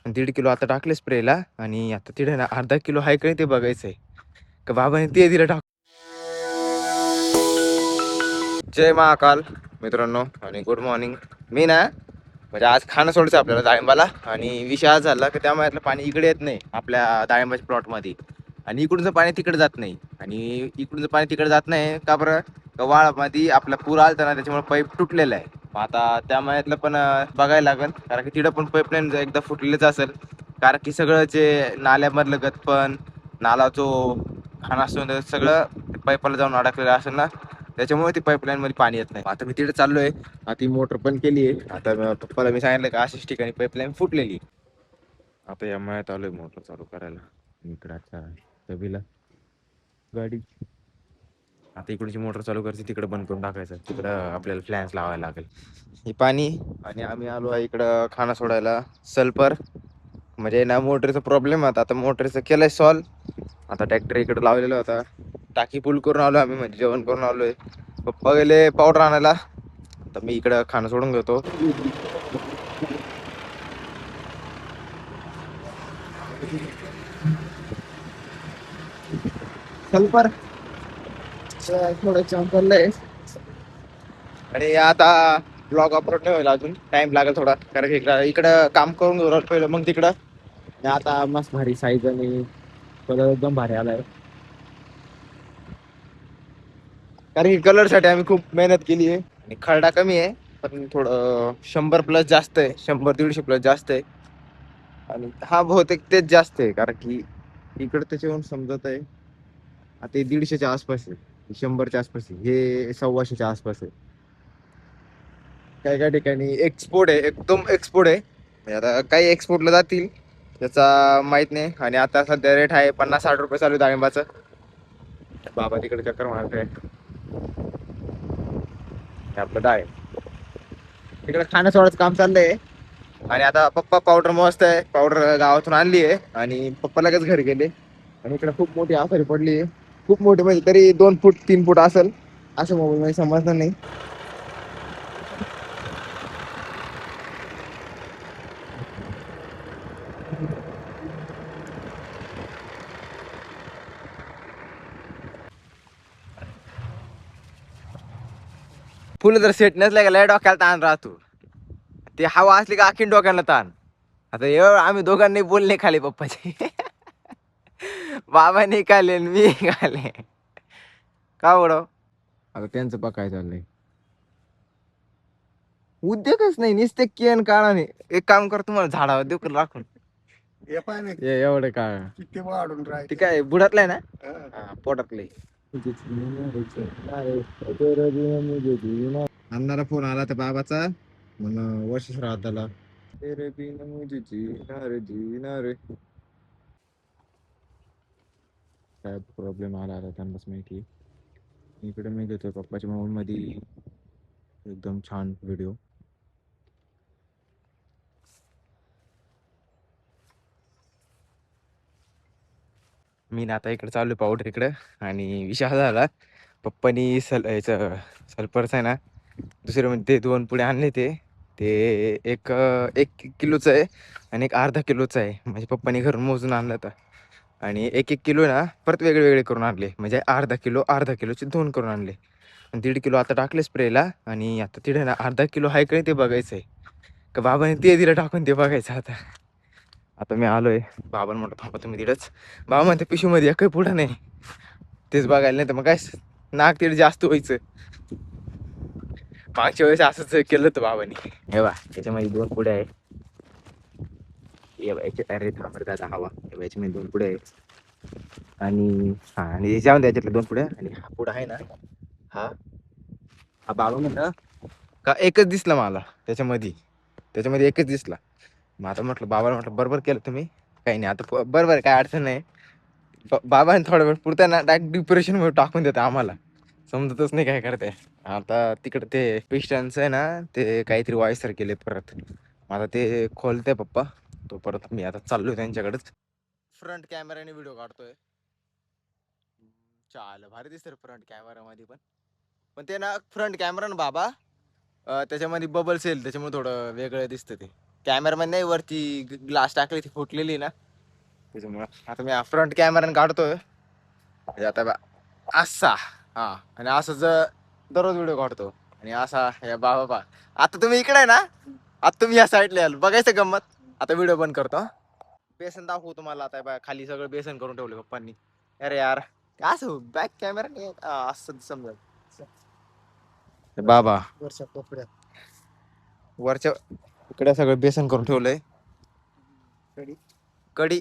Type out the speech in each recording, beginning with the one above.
1.5 kilo आता टाकले स्प्रेला आणि आता तिथे ना अर्धा किलो आहे का ते बघायचंय का बाबाने ते दिलं टाक. जय महाकाल मित्रांनो आणि गुड मॉर्निंग. मी ना म्हणजे आज खाणं सोडायचं आपल्याला डाळिंबाला आणि विषय आज झाला की त्यामुळे पाणी इकडे येत नाही आपल्या डाळिंबाच्या प्लॉटमध्ये आणि इकडूनचं पाणी तिकडे जात नाही आणि इकडूनचं पाणी तिकडे जात नाही का बरं वाळामध्ये आपला पूर आलता ना त्याच्यामुळे पाईप तुटलेला आहे. आता त्यामुळे पण बघायला लागेल कारण की तिथं पण पाईपलाईन एकदा फुटलेलंच असेल कारण की सगळं जे नाल्यामधलं गतपण नाला जो खाना असतो सगळं पाईपाला जाऊन अडकलेलं असेल ना त्याच्यामुळे ती पाईपलाईन मध्ये पाणी येत नाही. आता मी तिथे चाललोय आता ती मोटर पण केली आहे. आता पप्पाला मी सांगितलं का अशाच ठिकाणी पाईपलाईन फुटलेली. आता या मळ्यात आलोय मोटर चालू करायला इकडच्या तबीला गाडी. आता इकडची मोटर चालू करायची तिकडे बंद करून टाकायचं तिकडं आपल्याला फ्लॅन्स लावायला लागेल. हे पाणी आणि आम्ही आलो आहे इकडं खाना सोडायला सल्फर म्हणजे ना मोटरचा प्रॉब्लेम आता आता मोटरचं केलंय सॉल्व. आता ट्रॅक्टर इकडे लावलेला होता टाकी फुल करून आलो आम्ही म्हणजे जेवण करून आलोय. पप्पा गेले पावडर आणायला तर मी इकडं खाणं सोडून घेतो. सल्फर थोडं चाललंय आणि आता ब्लॉग अपलोड नाही होईल अजून टाइम लागेल थोडा कारण की इकडं काम करून घेऊ पहिलं मग तिकडं. आता मस्त भारी साईज आणि कलर एकदम भारी आलाय कारण की कलर साठी आम्ही खूप मेहनत केली आहे आणि खरडा कमी आहे पण थोडं 100+ जास्त आहे 100-150+ जास्त आहे आणि हा बहुतेक तेच जास्त आहे कारण की इकडे त्याच्यावरून समजत आहे आता 150च्या आसपास आहे 100च्या आसपास आहे हे 125च्या आसपास आहे. काही काही ठिकाणी एक्सपोर्ट आहे एकदम एक्सपोर्ट आहे म्हणजे आता काही एक्सपोर्टला जातील त्याचा माहित नाही. आणि आता सध्या रेट आहे 50-60 रुपये चालू आहे डाळिंबाचं. बाबा तिकडे चक्कर मारतोय आपलं डाळिंब तिकडे खाणं सोडायचं काम चाललंय आणि आता पप्पा पावडर मस्त आहे पावडर गावातून आणली आहे आणि पप्पा लगेच घरी गेले आणि इकडे खूप मोठी आफरी पडली आहे खूप मोठी म्हणजे तरी 2 फूट 3 फूट असेल असं मोबाईल मध्ये समजणार नाही. फुलं जर सेट नसल्या का लय डोक्याला ताण राहतो ते हवा असली का आखीन डोक्याला ताण. आता एवढं आम्ही दोघांनी बोलले खाली पप्पाचे बाबा निघाले मी निघाले का बडो. आता त्यांचं बघाय चाललंय उद्योगच नाही नुसते केन काळाने. एक काम कर तुम्हाला झाडावर देऊ का राखून एवढं काय किती वाढून राहते काय बुडातलाय ना पोटातले. अन्नाला फोन आला तर बाबाचा म्हण वर्ष श्राद्धाला तेरे बिन मुझे जीना रे जीना रे. काय प्रॉब्लेम आला आता त्यांनाच माहिती. इकडे मी घेतोय पप्पाच्या मोबाईल मध्ये एकदम छान व्हिडिओ. मी ना आता इकडे चालू पावडर इकडे आणि विषय झाला पप्पानी याचं सल्फरचं आहे ना दुसरे म्हणजे ते 2 पुढे आणले ते ते एक 1 किलोचं आहे आणि एक अर्धा किलोचं आहे म्हणजे पप्पानी घरून मोजून आणलं होतं आणि 1-1 किलो ना परत वेगळे वेगळे करून आणले म्हणजे अर्धा किलोचे 2 करून आणले आणि 1.5 किलो आता टाकले स्प्रेला आणि आता तिथे ना अर्धा किलो आहे का ते बघायचंय का बाबाने ते दिलं टाकून ते बघायचं. आता आता मी आलोय बाबांना म्हणतो थांबा तुम्ही तिथंच. बाबा म्हणते पिशूमध्ये काही पुढं नाही तेच बघायला नाही तर मग काय नाक तिथे जास्त व्हायचं. मागच्या वेळेस असंच केलं होतं बाबांनी. हे बा त्याच्यामध्ये 2 पुढे आहे अरे थांबत आता हवा याच्यामध्ये 2 पुढे आहे आणि हा आणि याच्यावर त्याच्यातले 2 पुढे आणि हा पुढं आहे ना हा हा बाबा म्हणलं का एकच दिसला मला त्याच्यामध्ये एकच दिसला. मग आता म्हटलं बाबाला म्हटलं बरोबर केलं तुम्ही काही नाही आता बरोबर काय अडचण नाही. बाबाने थोडा वेळ पुरता ना डायरेक्ट डिप्रेशन मध्ये टाकून देते आम्हाला समजतच नाही काय करते. आता तिकडे ते पिस्टन्स आहे ना ते काहीतरी वायसर केले परत आता ते खोलते पप्पा तो परत मी आता चाललोय त्यांच्याकडेच. फ्रंट कॅमेराने व्हिडिओ काढतोय चाल भारी दिसत फ्रंट कॅमेरामध्ये पण ते ना फ्रंट कॅमेरा ना बाबा त्याच्यामध्ये बबल्स येईल त्याच्यामुळे थोडं वेगळं दिसतं ते कॅमेरामॅन नाही वरती ग्लास टाकली ती फुटलेली ना त्याच्यामुळं आता मी फ्रंट कॅमेराने काढतोय म्हणजे आता असा हा आणि असंच दररोज व्हिडिओ काढतो आणि असा हे बा आता तुम्ही इकडे आहे ना आता तुम्ही या साईडला याल बघायचं गंमत आता व्हिडिओ बंद करतो बेसन दाखवू तुम्हाला आता बा खाली सगळं बेसन करून ठेवलं पप्पांनी अरे यार असं बॅक कॅमेरा असं समजा बाबा वरच्या कोपऱ्यात वरच्या इकडे सगळं बेसन करून ठेवलंय कडी कडी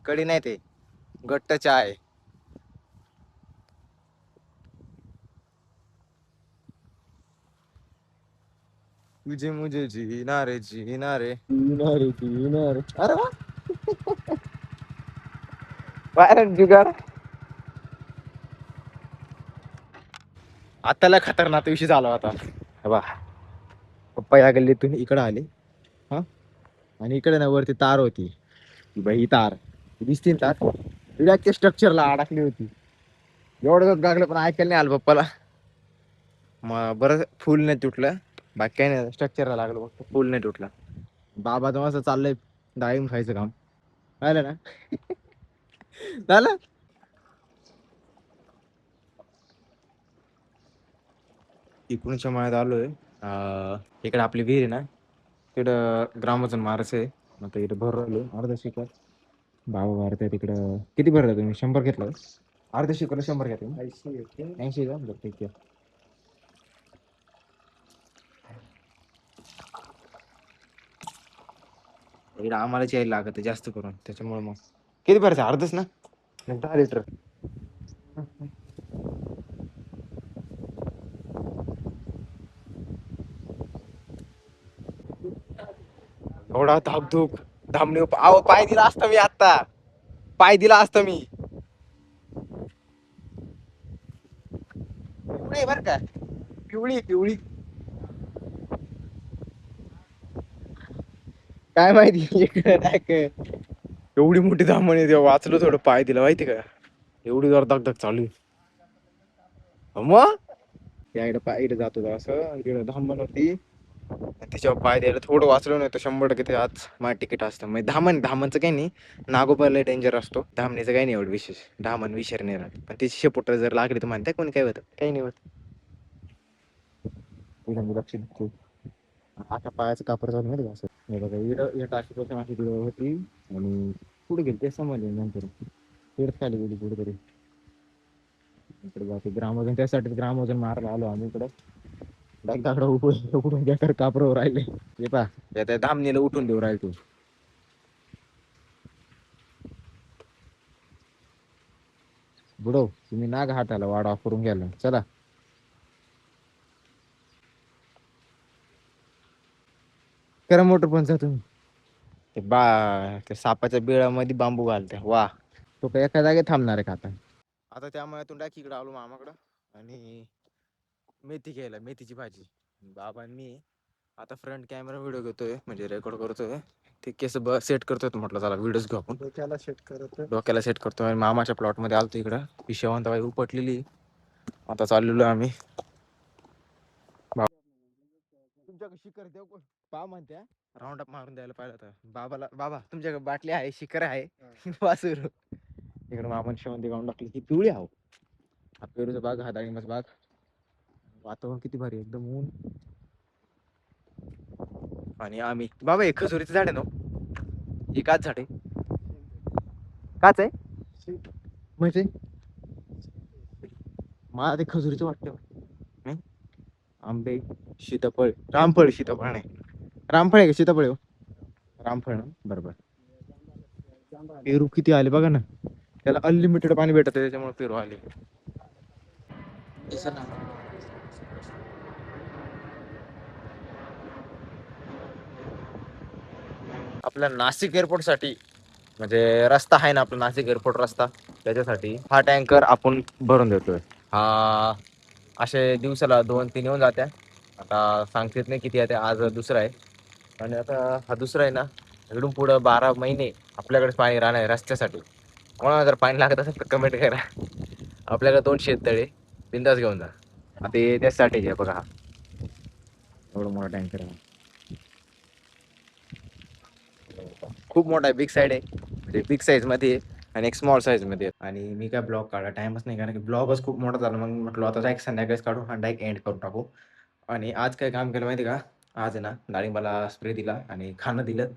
कडी नाही ते घट्ट चहा आहे तुझे मुझे जीना रे अरे वा बाहेर जुगाड आताला खतरनाक विषय झाला होता हे बा पप्पा या गल्लीतून इकडे आले हा आणि इकडे ना वरती तार होती बाई ही तार दिसतील तार विड्याच्या स्ट्रक्चरला अडकली होती एवढं गागलं पण ऐकायला नाही आलं पप्पाला मग बरं फुल नाही तुटलं बाकी काही नाही स्ट्रक्चरला लागलं फक्त फुल नाही तुटलं बाबा तर असं चाललंय डाळिंब खायचं काम झालं ना झालं इकडूनच्या मळ्यात आलोय इकडे आपली विहीर आहे ना तिकडं ग्रामोजन मारायचं आहे आता इकडे भर राहिलो अर्धा शिकर बाबा भरताय तिकडं किती भरला तुम्ही 100 घेतलं अर्धा शिकरला 100 घेतलं 80 का बरं ठीक आहे इकडे आम्हालाच यायला लागत जास्त करून त्याच्यामुळे मग किती भरायचं अर्धच ना 10 लिटर एवढा धाकधूक धामणे आव पाय दिला असता मी आता पाय दिला असता मी पिवळी बर का पिवळी पिवळी काय माहिती एवढी मोठी धामणी तेव्हा वाचलो थोडं पाय दिला माहिती का एवढी जर दगदग चालू आहे मग या इकडे पाय इकडे जातो असं इकडे धामण होती त्याच्यावर पाय द्यायला थोडं वाचलं नाही तर 100% ते आज माझं तिकीट असतं म्हणजे धामणचं काही नाही नागोबाला डेंजर असतो धामणीचं काही नाही एवढं विशेष धामण विषय नाही राहत पण त्याची शेपुट जर लागली तर म्हणताय कोणी काय होतं काही नाही होत लक्ष देतो आता पायाचं कापड चालू माहिती का असं हे बघा इकडं टाकीपासून माझी होती आणि पुढे गेली ते समजले नंतर तेच खाली गेली कुठेतरी इकडे बाकी ग्रामोजन त्यासाठी ग्रामोजन मारायला आलो आम्ही इकडं दाखडा उकडून बेकार कापरावर राहिले हे पा त्या धामणीला उठून देऊ राहील तू बुडव तुम्ही नाग हाताला वाडा करून गेला चला करा मोटर पण जा तुम्ही ते सापाच्या बिळामध्ये बांबू घालते वा तो काय एका जागे थांबणार आहे का आता त्यामुळे तू डाक इकडे आलो मामाकडं आणि मेथी घ्यायला मेथीची भाजी बाबांनी आता फ्रंट कॅमेरा व्हिडिओ घेतोय म्हणजे रेकॉर्ड करतोय ते केस सेट करतोय म्हटलं चला व्हिडिओच घेऊ आपण डोक्याला सेट करतोय मामाच्या प्लॉट मध्ये आलतो इकडं पिशवंतबाई उपटलेली आता चाललेलो आम्ही तुमच्याकडे शिकर देऊ पा म्हणत्या राऊंड अप मारून द्यायला पाहिजे होता बाबा तुमच्याकडे बाटली आहे शिकर आहे वासूर इकडे मामा शेवंती गाऊन टाकली ही पिवळी आहो हा पेरूचा बाग हा डाळिंबाचा बाग वातावरण किती भारी एकदम ऊन आणि आम्ही बाबा एक खजुरीचं झाड आहे ना हे काच झाड आहे काच आहे म्हणजे मला ते खजुरीचं वाटतं आंबे सीताफळ रामफळ सीताफळ नाही रामफळ आहे का सीताफळ आहे रामफळ ना बरोबर पेरू किती आले बघा ना त्याला अनलिमिटेड पाणी भेटत त्याच्यामुळे पेरू आले आपल्या नाशिक एअरपोर्ट साठी म्हणजे रस्ता आहे ना आपला नाशिक एअरपोर्ट रस्ता त्याच्यासाठी हा टँकर आपण भरून देतोय हा असे दिवसाला 2-3 येऊन जात्या आता सांगतेत नाही किती आहे आज दुसरा आहे आणि आता हा दुसरा आहे ना इकडून पुढं 12 महिने आपल्याकडे पाणी राहणार आहे रस्त्यासाठी कोणाला जर पाणी लागत असेल तर कमेंट करा आपल्याकडे 2 शेततळे बिंदास घेऊन जा आता ते त्यासाठीच आहे बघा हा एवढा मोठा टँकर आहे खूप मोठा आहे, बिग साईड आहे, म्हणजे बिग साईजमध्ये आहे आणि एक स्मॉल साईजमध्ये आहे. आणि मी काय ब्लॉग काढा टाईमच नाही, कारण की ब्लॉगच खूप मोठा झाला. मग म्हटलं आता डायरेक्ट संध्याकाळीच काढू आणि डायरेक्ट एंड करून टाकू. आणि आज काय काम केलं माहिती आहे का? आज आहे ना डाळिंबाला स्प्रे दिला आणि खाणं दिलं.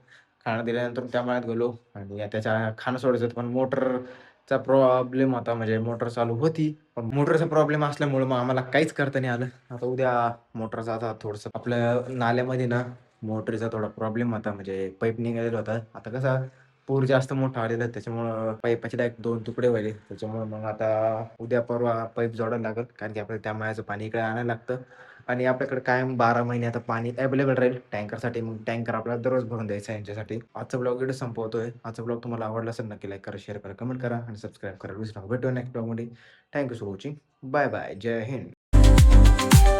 खाणं दिल्यानंतर त्या मळ्यात गेलो आणि त्याच्या खाणं सोडायचं होतं, पण मोटरचा प्रॉब्लेम होता. म्हणजे मोटर चालू होती, पण मोटरचा प्रॉब्लेम असल्यामुळं मग आम्हाला काहीच करता नाही आलं. आता उद्या मोटरचा आता थोडंसं आपल्या नाल्यामध्ये ना मोटरीचा थोडा प्रॉब्लेम होता, म्हणजे पाईप निघालेला होता. आता कसं पूर जास्त मोठा आलेला आहे, त्याच्यामुळं पाईपाचे डायरेक्ट 2 तुकडे व्हायले. त्याच्यामुळं मग आता उद्या परवा पाईप जोडायला लागेल, कारण की आपल्याला त्या मळ्याचं पाणी इकडे आणायला लागतं. आणि आपल्याकडे कायम 12 महिने आता पाणी अवेलेबल राहील टँकरसाठी. मग टँकर आपल्याला दररोज भरून द्यायचा आहे यांच्यासाठी. आजचा ब्लॉग इकडे संपवतोय. आजचा ब्लॉग तुम्हाला आवडला असेल नक्की लाईक करा, शेअर करा, कमेंट करा आणि सबस्क्राईब करा. विसरू नका. भेटूया नेक्स्ट ब्लॉगमध्ये. Thank you for watching. Bye bye. जय हिंद.